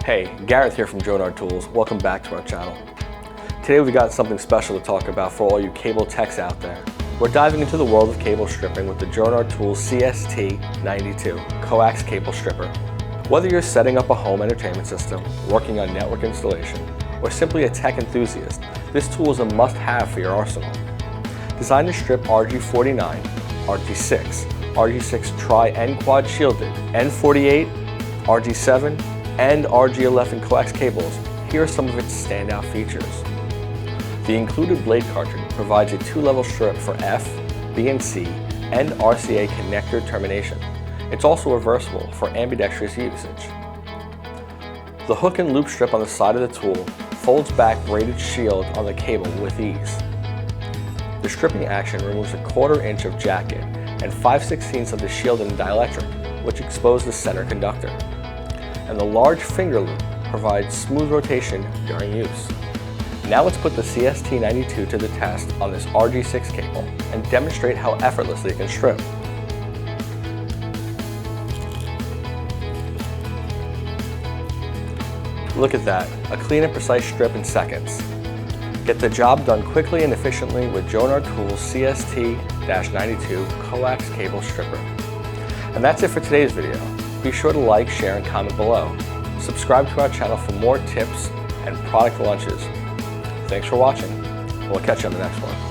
Hey, Gareth here from Jonard Tools. Welcome back to our channel. Today we've got something special to talk about for all you cable techs out there. We're diving into the world of cable stripping with the Jonard Tools CST-92 COAX cable stripper. Whether you're setting up a home entertainment system, working on network installation, or simply a tech enthusiast, this tool is a must-have for your arsenal. Designed to strip RG49, RG6, RG6 Tri Quad Shielded, N48, RG7, and RG11 coax cables, here are some of its standout features. The included blade cartridge provides a two-level strip for F, B and C, and RCA connector termination. It's also reversible for ambidextrous usage. The hook and loop strip on the side of the tool folds back braided shield on the cable with ease. The stripping action removes 1/4 inch of jacket and 5/16 of the shield in dielectric, which expose the center conductor. And the large finger loop provides smooth rotation during use. Now let's put the CST-92 to the test on this RG6 cable and demonstrate how effortlessly it can strip. Look at that, a clean and precise strip in seconds. Get the job done quickly and efficiently with Jonard Tools CST-92 COAX cable stripper. And that's it for today's video. Be sure to like, share, and comment below. Subscribe to our channel for more tips and product launches. Thanks for watching. We'll catch you on the next one.